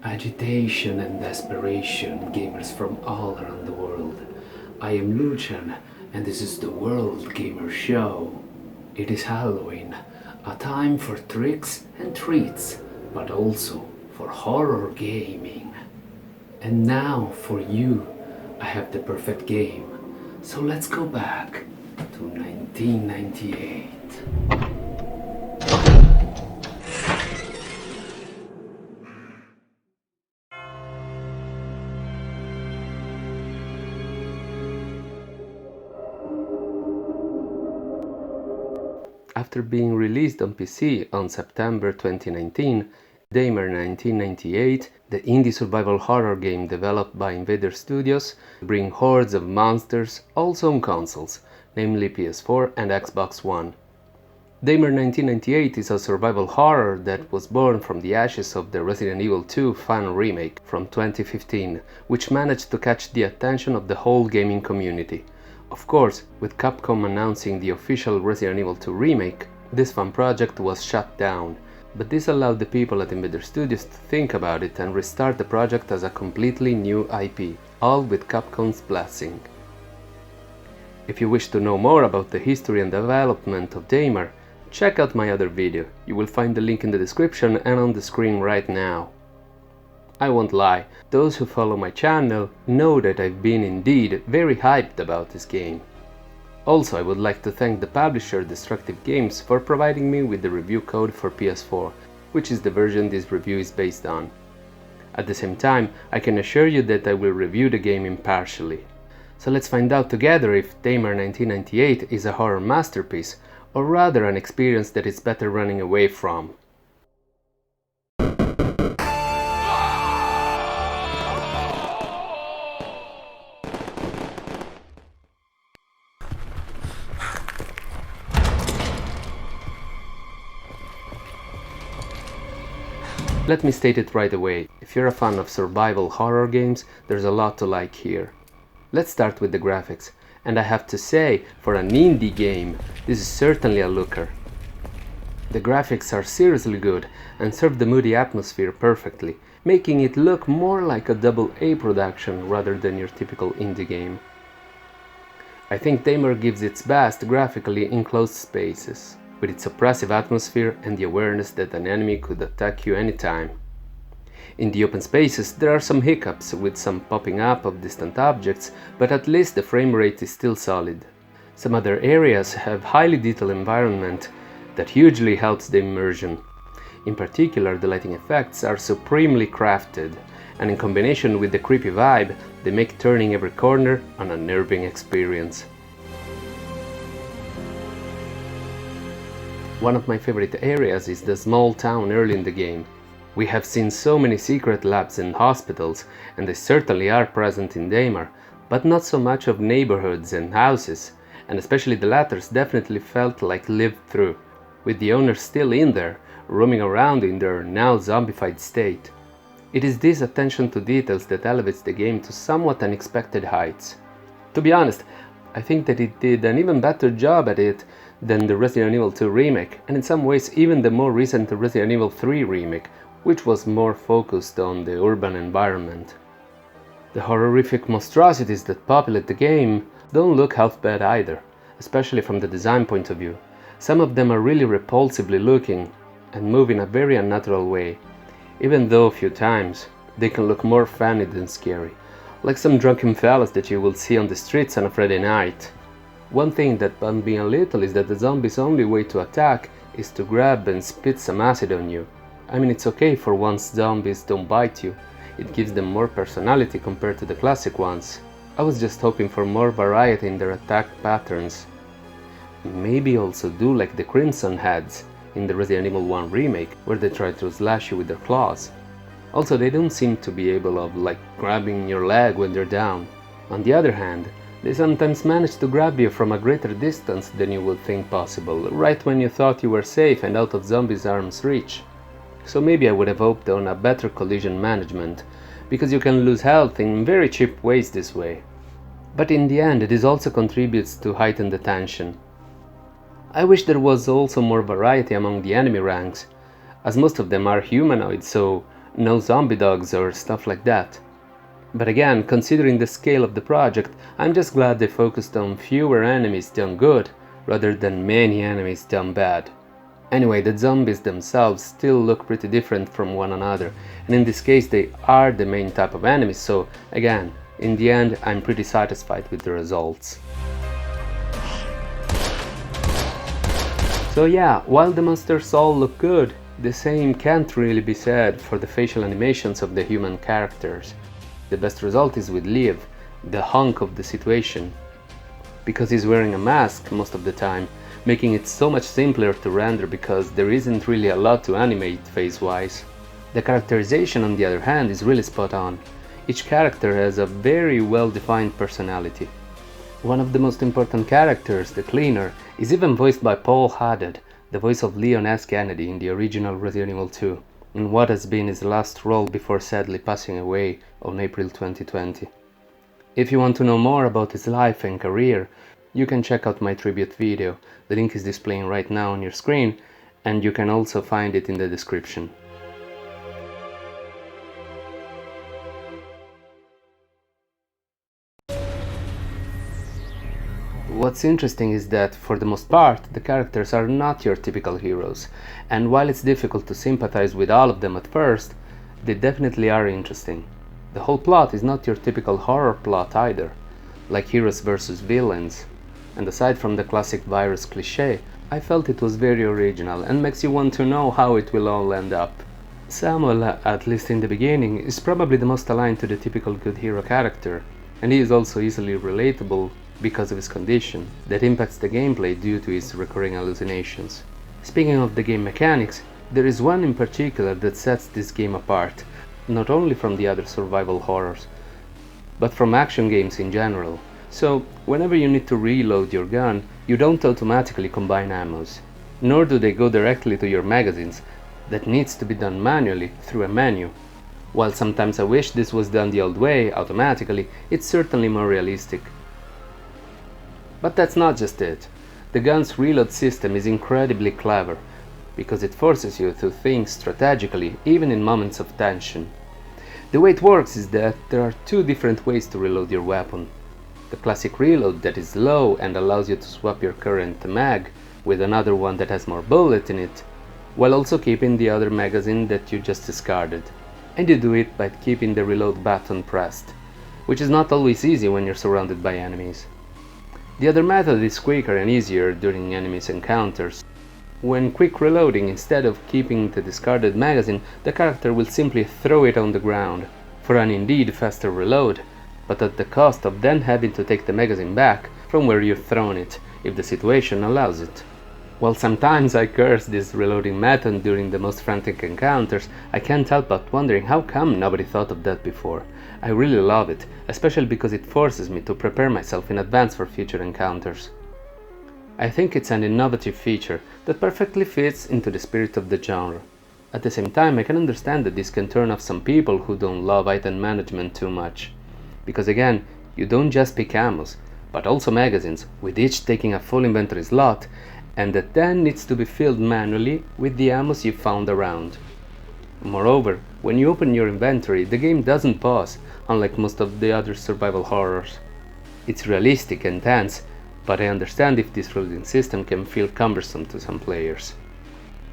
Agitation and desperation, gamers from all around the world. I am Lucian, and this is the World Gamer Show. It is Halloween, a time for tricks and treats, but also for horror gaming. And now, for you, I have the perfect game. So let's go back to 1998. After being released on PC on September 2019, Daymare 1998, the indie survival horror game developed by Invader Studios, bring hordes of monsters also on consoles, namely PS4 and Xbox One. Daymare 1998 is a survival horror that was born from the ashes of the Resident Evil 2 fan remake from 2015, which managed to catch the attention of the whole gaming community. Of course, with Capcom announcing the official Resident Evil 2 remake, this fan project was shut down, but this allowed the people at Invader Studios to think about it and restart the project as a completely new IP, all with Capcom's blessing. If you wish to know more about the history and development of Daymare, check out my other video. You will find the link in the description and on the screen right now. I won't lie, those who follow my channel know that I've been indeed very hyped about this game. Also, I would like to thank the publisher Destructive Games for providing me with the review code for PS4, which is the version this review is based on. At the same time, I can assure you that I will review the game impartially. So let's find out together if Daymare 1998 is a horror masterpiece, or rather an experience that is better running away from. Let me state it right away, if you're a fan of survival horror games, there's a lot to like here. Let's start with the graphics, and I have to say, for an indie game, this is certainly a looker. The graphics are seriously good and serve the moody atmosphere perfectly, making it look more like a AA production rather than your typical indie game. I think Daymare gives its best graphically in closed spaces, with its oppressive atmosphere and the awareness that an enemy could attack you anytime. In the open spaces there are some hiccups with some popping up of distant objects, but at least the frame rate is still solid. Some other areas have highly detailed environment that hugely helps the immersion. In particular, the lighting effects are supremely crafted, and in combination with the creepy vibe, they make turning every corner an unnerving experience. One of my favorite areas is the small town early in the game. We have seen so many secret labs and hospitals, and they certainly are present in Daymare, but not so much of neighborhoods and houses, and especially the latter definitely felt like lived through, with the owners still in there, roaming around in their now zombified state. It is this attention to details that elevates the game to somewhat unexpected heights. To be honest, I think that it did an even better job at it than the Resident Evil 2 remake, and in some ways even the more recent Resident Evil 3 remake, which was more focused on the urban environment. The horrific monstrosities that populate the game don't look half bad either, especially from the design point of view. Some of them are really repulsively looking and move in a very unnatural way, even though a few times they can look more funny than scary, like some drunken fellas that you will see on the streets on a Friday night. One thing that bummed me a little is that the zombies' only way to attack is to grab and spit some acid on you. I mean, it's okay for once zombies don't bite you, it gives them more personality compared to the classic ones. I was just hoping for more variety in their attack patterns. Maybe also do like the Crimson Heads in the Resident Evil 1 remake, where they try to slash you with their claws. Also, they don't seem to be able of like grabbing your leg when they're down. On the other hand, they sometimes manage to grab you from a greater distance than you would think possible, right when you thought you were safe and out of zombies' arm's reach. So maybe I would have hoped on a better collision management, because you can lose health in very cheap ways this way. But in the end, this also contributes to heighten the tension. I wish there was also more variety among the enemy ranks, as most of them are humanoid, so no zombie dogs or stuff like that. But again, considering the scale of the project, I'm just glad they focused on fewer enemies done good, rather than many enemies done bad. Anyway, the zombies themselves still look pretty different from one another, and in this case they are the main type of enemies, so again, in the end I'm pretty satisfied with the results. So yeah, while the monsters all look good, the same can't really be said for the facial animations of the human characters. The best result is with Liev, the hunk of the situation, because he's wearing a mask most of the time, making it so much simpler to render because there isn't really a lot to animate face-wise. The characterization, on the other hand, is really spot on. Each character has a very well-defined personality. One of the most important characters, the Cleaner, is even voiced by Paul Haddad, the voice of Leon S. Kennedy in the original Resident Evil 2, in what has been his last role before sadly passing away on April 2020. If you want to know more about his life and career, you can check out my tribute video. The link is displaying right now on your screen, and you can also find it in the description. What's interesting is that, for the most part, the characters are not your typical heroes, and while it's difficult to sympathize with all of them at first, they definitely are interesting. The whole plot is not your typical horror plot either, like heroes versus villains, and aside from the classic virus cliché, I felt it was very original and makes you want to know how it will all end up. Samuel, at least in the beginning, is probably the most aligned to the typical good hero character, and he is also easily relatable because of his condition that impacts the gameplay due to his recurring hallucinations. Speaking of the game mechanics, there is one in particular that sets this game apart, not only from the other survival horrors, but from action games in general. So, whenever you need to reload your gun, you don't automatically combine ammos, nor do they go directly to your magazines. That needs to be done manually through a menu. While sometimes I wish this was done the old way, automatically, it's certainly more realistic. But that's not just it. The gun's reload system is incredibly clever, because it forces you to think strategically, even in moments of tension. The way it works is that there are two different ways to reload your weapon. The classic reload that is slow and allows you to swap your current mag with another one that has more bullet in it, while also keeping the other magazine that you just discarded. And you do it by keeping the reload button pressed, which is not always easy when you're surrounded by enemies. The other method is quicker and easier during enemies encounters. When quick reloading, instead of keeping the discarded magazine, the character will simply throw it on the ground, for an indeed faster reload, but at the cost of then having to take the magazine back from where you've thrown it, if the situation allows it. While sometimes I curse this reloading method during the most frantic encounters, I can't help but wondering how come nobody thought of that before. I really love it, especially because it forces me to prepare myself in advance for future encounters. I think it's an innovative feature that perfectly fits into the spirit of the genre. At the same time, I can understand that this can turn off some people who don't love item management too much. Because again, you don't just pick ammos, but also magazines, with each taking a full inventory slot, and that then needs to be filled manually with the ammos you found around. Moreover, when you open your inventory, the game doesn't pause, unlike most of the other survival horrors. It's realistic and tense, but I understand if this reloading system can feel cumbersome to some players.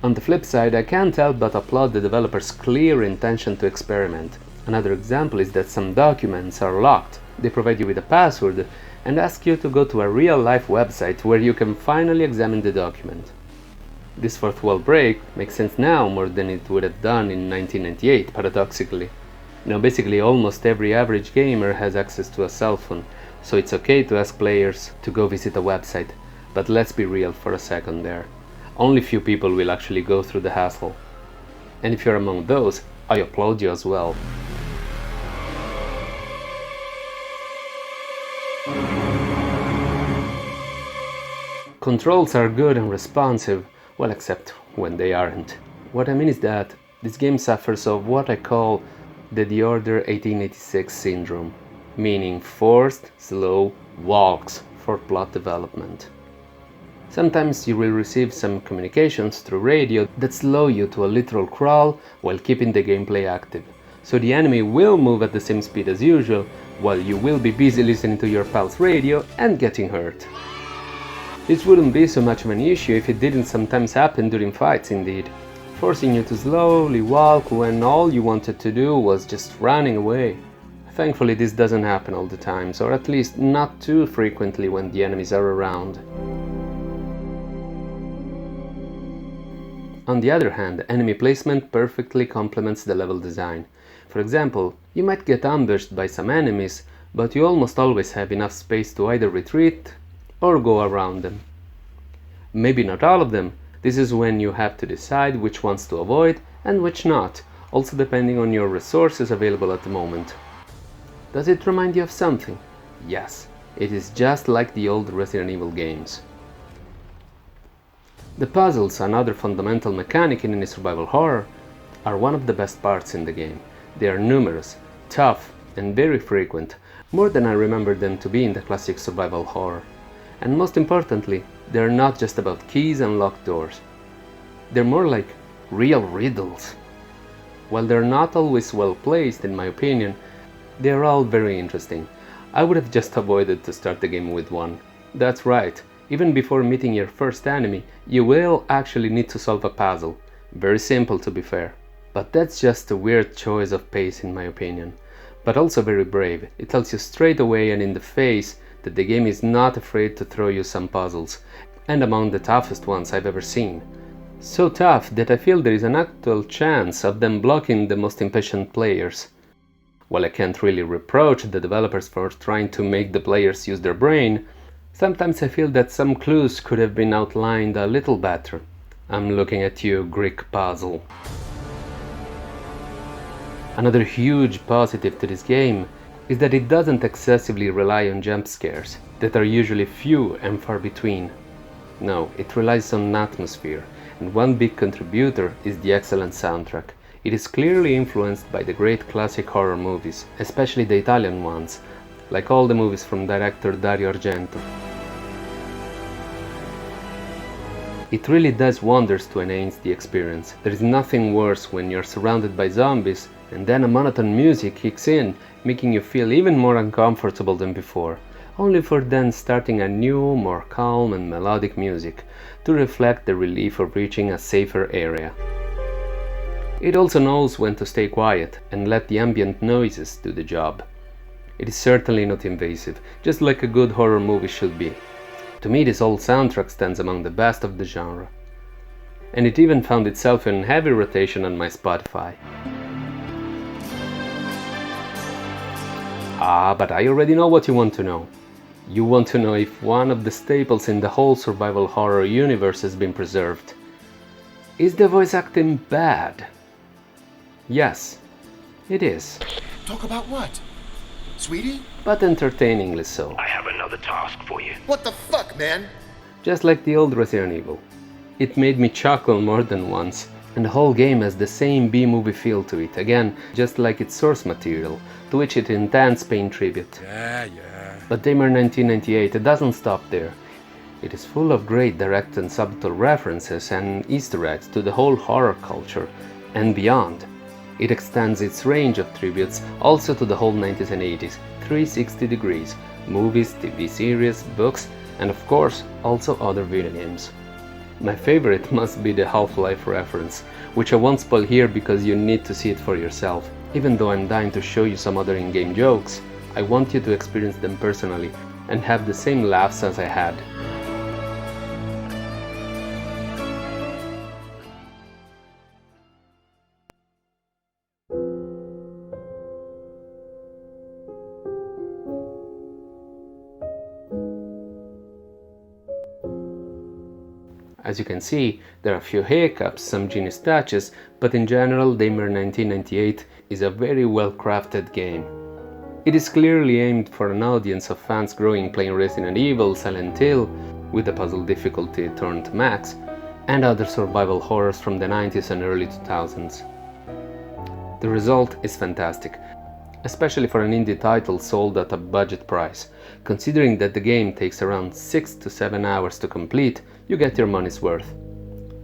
On the flip side, I can't help but applaud the developers' clear intention to experiment. Another example is that some documents are locked. They provide you with a password and ask you to go to a real-life website where you can finally examine the document. This fourth wall break makes sense now more than it would have done in 1998, paradoxically. Now basically almost every average gamer has access to a cell phone, so it's okay to ask players to go visit a website, but let's be real for a second there. Only few people will actually go through the hassle. And if you're among those, I applaud you as well. Controls are good and responsive, well, except when they aren't. What I mean is that this game suffers of what I call the Order 1886 syndrome, meaning forced, slow walks for plot development. Sometimes you will receive some communications through radio that slow you to a literal crawl while keeping the gameplay active. So the enemy will move at the same speed as usual, while you will be busy listening to your pal's radio and getting hurt. This wouldn't be so much of an issue if it didn't sometimes happen during fights indeed, forcing you to slowly walk when all you wanted to do was just running away. Thankfully this doesn't happen all the time, or at least not too frequently when the enemies are around. On the other hand, enemy placement perfectly complements the level design. For example, you might get ambushed by some enemies, but you almost always have enough space to either retreat or go around them. Maybe not all of them. This is when you have to decide which ones to avoid and which not, also depending on your resources available at the moment. Does it remind you of something? Yes, it is just like the old Resident Evil games. The puzzles, another fundamental mechanic in any survival horror, are one of the best parts in the game. They are numerous, tough, and very frequent, more than I remember them to be in the classic survival horror. And most importantly, they are not just about keys and locked doors. They're more like real riddles. While they're not always well placed, in my opinion, they are all very interesting. I would have just avoided to start the game with one. That's right, even before meeting your first enemy, you will actually need to solve a puzzle. Very simple, to be fair. But that's just a weird choice of pace in my opinion. But also very brave. It tells you straight away and in the face that the game is not afraid to throw you some puzzles, and among the toughest ones I've ever seen. So tough that I feel there is an actual chance of them blocking the most impatient players. While I can't really reproach the developers for trying to make the players use their brain, sometimes I feel that some clues could have been outlined a little better. I'm looking at you, Greek puzzle. Another huge positive to this game is that it doesn't excessively rely on jump scares, that are usually few and far between. No, it relies on atmosphere, and one big contributor is the excellent soundtrack. It is clearly influenced by the great classic horror movies, especially the Italian ones, like all the movies from director Dario Argento. It really does wonders to enhance the experience. There is nothing worse when you're surrounded by zombies and then a monotone music kicks in, making you feel even more uncomfortable than before, only for then starting a new, more calm and melodic music to reflect the relief of reaching a safer area. It also knows when to stay quiet and let the ambient noises do the job. It is certainly not invasive, just like a good horror movie should be. To me, this old soundtrack stands among the best of the genre. And it even found itself in heavy rotation on my Spotify. Ah, but I already know what you want to know. You want to know if one of the staples in the whole survival horror universe has been preserved. Is the voice acting bad? Yes, it is. Talk about what? Sweetie? But entertainingly so. I have another task for you. What the fuck, man? Just like the old Resident Evil. It made me chuckle more than once, and the whole game has the same B-movie feel to it, again, just like its source material, to which it intends paying tribute. Yeah. But Daymare 1998 doesn't stop there. It is full of great direct and subtle references and Easter eggs to the whole horror culture, and beyond. It extends its range of tributes also to the whole 90s and 80s, 360 degrees, movies, TV series, books, and of course, also other video games. My favorite must be the Half-Life reference, which I won't spoil here because you need to see it for yourself. Even though I'm dying to show you some other in-game jokes, I want you to experience them personally and have the same laughs as I had. As you can see, there are a few hiccups, some genius touches, but in general Daymare 1998 is a very well crafted game. It is clearly aimed for an audience of fans growing playing Resident Evil, Silent Hill, with the puzzle difficulty turned to max, and other survival horrors from the 90s and early 2000s. The result is fantastic, especially for an indie title sold at a budget price. Considering that the game takes around 6 to 7 hours to complete, you get your money's worth.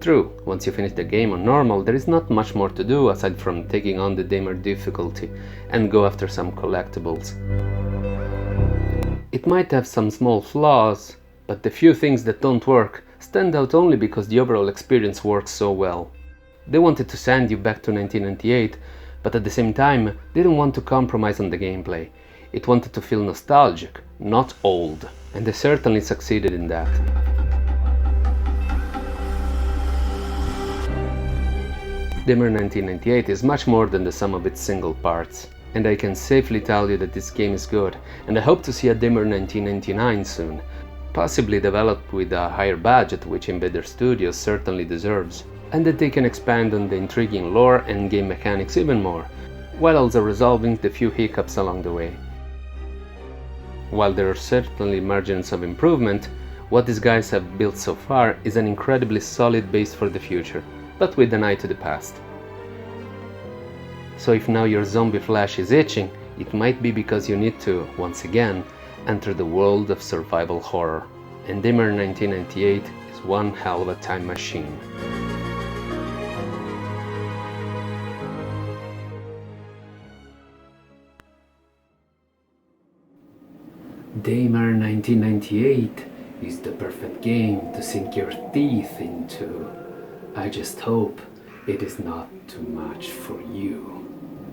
True, once you finish the game on normal, there is not much more to do aside from taking on the Daymare difficulty and go after some collectibles. It might have some small flaws, but the few things that don't work stand out only because the overall experience works so well. They wanted to send you back to 1998, but at the same time didn't want to compromise on the gameplay. It wanted to feel nostalgic, not old, and they certainly succeeded in that. Daymare 1998 is much more than the sum of its single parts, and I can safely tell you that this game is good, and I hope to see a Daymare 1999 soon, possibly developed with a higher budget, which Invader Studios certainly deserves, and that they can expand on the intriguing lore and game mechanics even more, while also resolving the few hiccups along the way. While there are certainly margins of improvement, what these guys have built so far is an incredibly solid base for the future, but with an eye to the past. So if now your zombie flesh is itching, it might be because you need to, once again, enter the world of survival horror, and Daymare 1998 is one hell of a time machine. Daymare 1998 is the perfect game to sink your teeth into. I just hope it is not too much for you.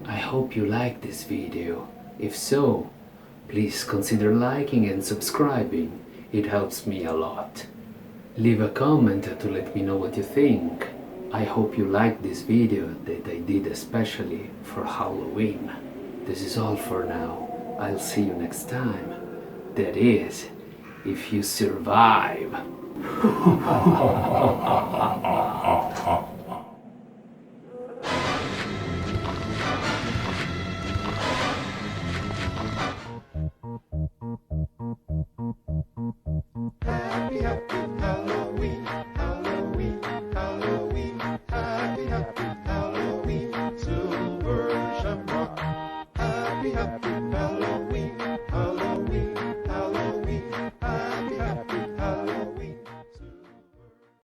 I hope you like this video. If so, please consider liking and subscribing. It helps me a lot. Leave a comment to let me know what you think. I hope you liked this video that I did especially for Halloween. This is all for now. I'll see you next time. That is, if you survive. Happy, happy Halloween.